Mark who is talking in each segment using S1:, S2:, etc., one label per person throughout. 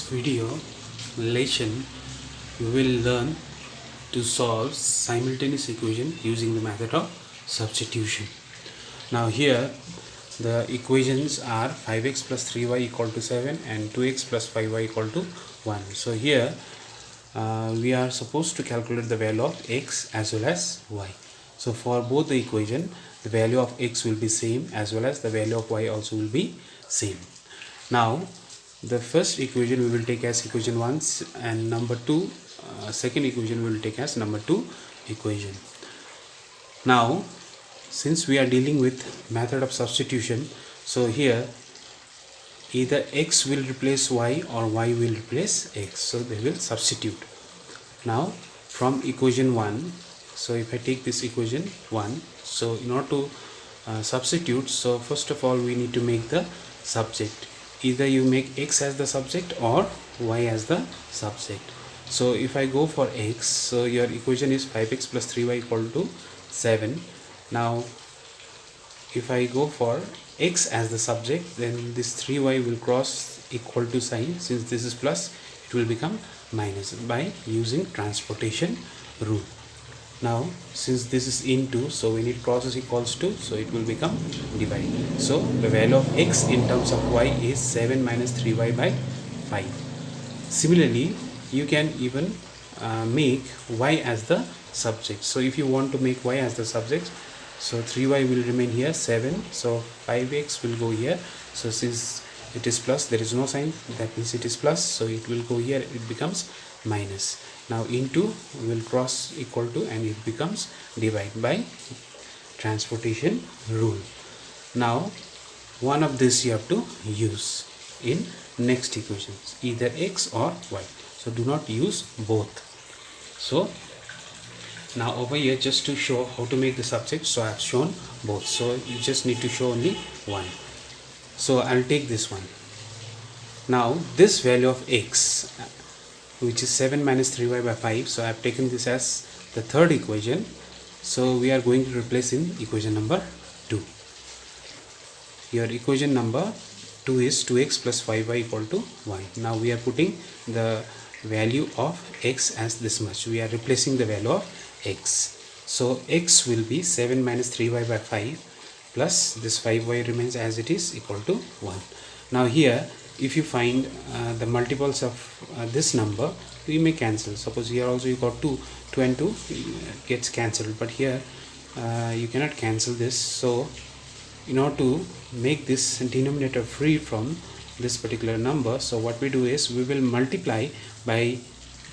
S1: this video relation you will learn to solve simultaneous equation using the method of substitution. Now here the equations are 5x plus 3y equal to 7 and 2x plus 5y equal to 1. So here we are supposed to calculate the value of x as well as y. So for both the equation, the value of x will be same as well as the value of y also will be same. Now the first equation we will take as equation 1 and number 2 second equation we will take as number 2 equation. Now since we are dealing with method of substitution, so here either x will replace y or y will replace x, so they will substitute. Now from equation 1, so if I take this equation 1, so in order to substitute, so first of all we need to make the subject. Either you make x as the subject or y as the subject. So if I go for x, so your equation is 5x plus 3y equal to 7. Now if I go for x as the subject, then this 3y will cross equal to sign. Since this is plus, it will become minus by using transportation rule. Now since this is into, so when it crosses equals to, so it will become divide. So the value of x in terms of y is 7 minus 3y by 5. Similarly, you can even make y as the subject. So if you want to make y as the subject, so 3y will remain here, 7, so 5x will go here. So since it is plus, there is no sign, that means it is plus, so it will go here, it becomes minus. Now into will cross equal to and it becomes divide by transportation rule. Now one of this you have to use in next equations, either x or y. So do not use both. So now over here, just to show how to make the subject, so I have shown both. So you just need to show only one. So I'll take this one. Now this value of x, which is 7 minus 3y by 5, so I have taken this as the third equation. So we are going to replace in equation number 2. Your equation number 2 is 2x plus 5y equal to 1. Now we are putting the value of x as this much. We are replacing the value of x. So x will be 7 minus 3y by 5 plus this 5y remains as it is equal to 1. Now here if you find the multiples of this number, you may cancel. Suppose here also you got 2 and 2 gets cancelled, but here you cannot cancel this. So in order to make this denominator free from this particular number, so what we do is we will multiply by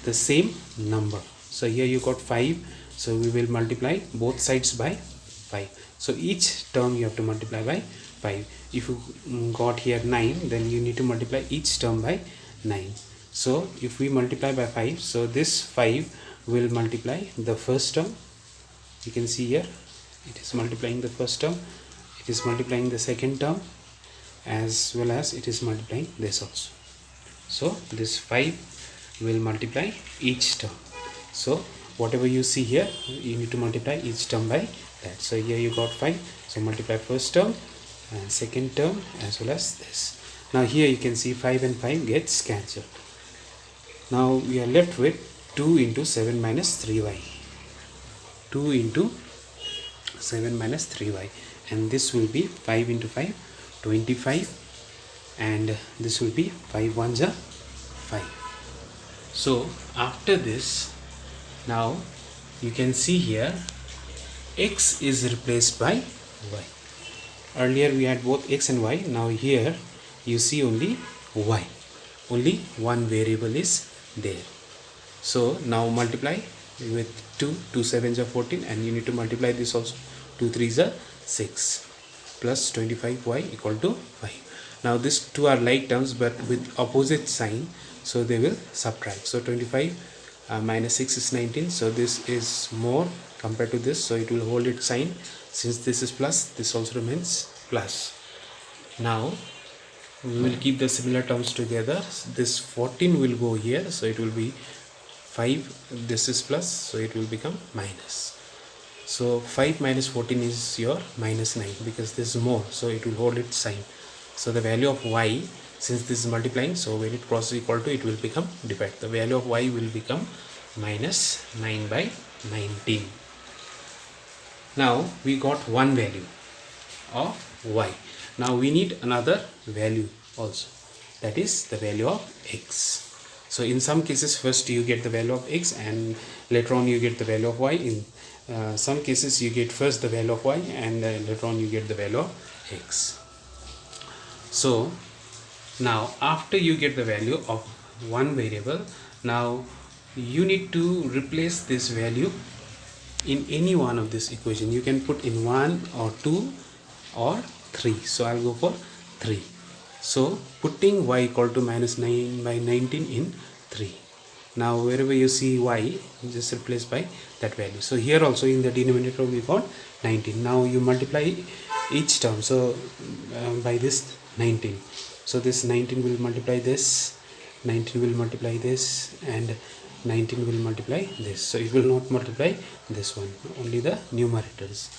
S1: the same number. So here you got 5, so we will multiply both sides by 5. So each term you have to multiply by 5. If you got here 9, then you need to multiply each term by 9. So if we multiply by 5, so this 5 will multiply the first term. You can see here it is multiplying the first term, it is multiplying the second term, as well as it is multiplying this also. So this 5 will multiply each term. So whatever you see here, you need to multiply each term by that. So here you got 5, so multiply first term and second term as well as this. Now here you can see 5 and 5 gets cancelled. Now we are left with 2 into 7 minus 3y. 2 into 7 minus 3y, and this will be 5 into 5, 25, and this will be 5 ones are 5. So after this, now you can see here x is replaced by y. Earlier we had both x and y. Now here you see only y. Only one variable is there. So now multiply with 2. 2 7s are 14, and you need to multiply this also. 2 3s are 6 plus 25y equal to 5. Now these two are like terms but with opposite sign, so they will subtract. So 25 minus 6 is 19, so this is more compared to this, so it will hold its sign. Since this is plus, this also remains plus. Now we will keep the similar terms together. This 14 will go here, so it will be 5, this is plus, so it will become minus. So 5 minus 14 is your minus 9, because this is more, so it will hold its sign. So the value of y since this is multiplying, so when it crosses equal to, it will become divide. The value of y will become minus 9 by 19. Now we got one value of y. Now we need another value also, that is the value of x. So in some cases first you get the value of x and later on you get the value of y. In some cases you get first the value of y and later on you get the value of x. So now after you get the value of one variable, now you need to replace this value in any one of this equation. You can put in 1 or 2 or 3. So I'll go for 3. So putting y equal to minus 9 by 19 in 3. Now wherever you see y, just replace by that value. So here also in the denominator we got 19. Now you multiply each term, so by this 19. So this 19 will multiply this, 19 will multiply this, and 19 will multiply this. So it will not multiply this one, only the numerators.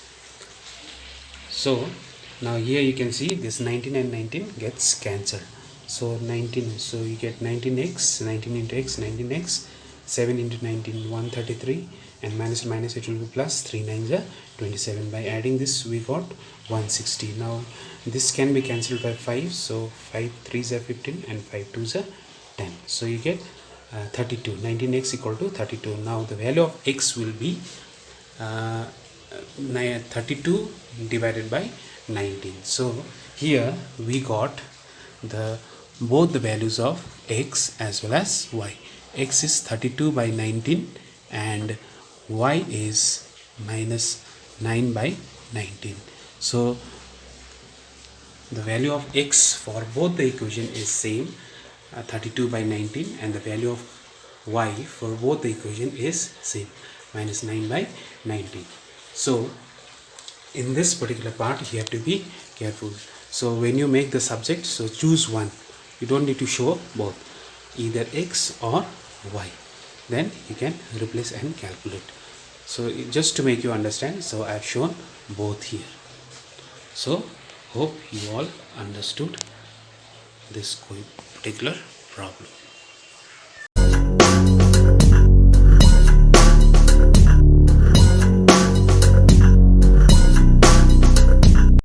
S1: So now here you can see this 19 and 19 gets cancelled. So 19, so you get 19x, 19 into x, 19x, 7 into 19, 133, and minus minus it will be plus, 3 9s are 27. By adding this we got 160. Now this can be cancelled by 5, so 5 3s are 15 and 5 2s are 10. So you get 32. 19x equal to 32. Now the value of x will be 32 divided by 19. So here we got both the values of x as well as y. X is 32 by 19 and y is minus 9 by 19. So the value of x for both the equation is same, 32 by 19, and the value of y for both the equation is same, minus 9 by 19. So in this particular part you have to be careful. So when you make the subject, so choose one. You don't need to show both, either x or y. Then you can replace and calculate. So just to make you understand, so I have shown both here. So hope you all understood this particular problem.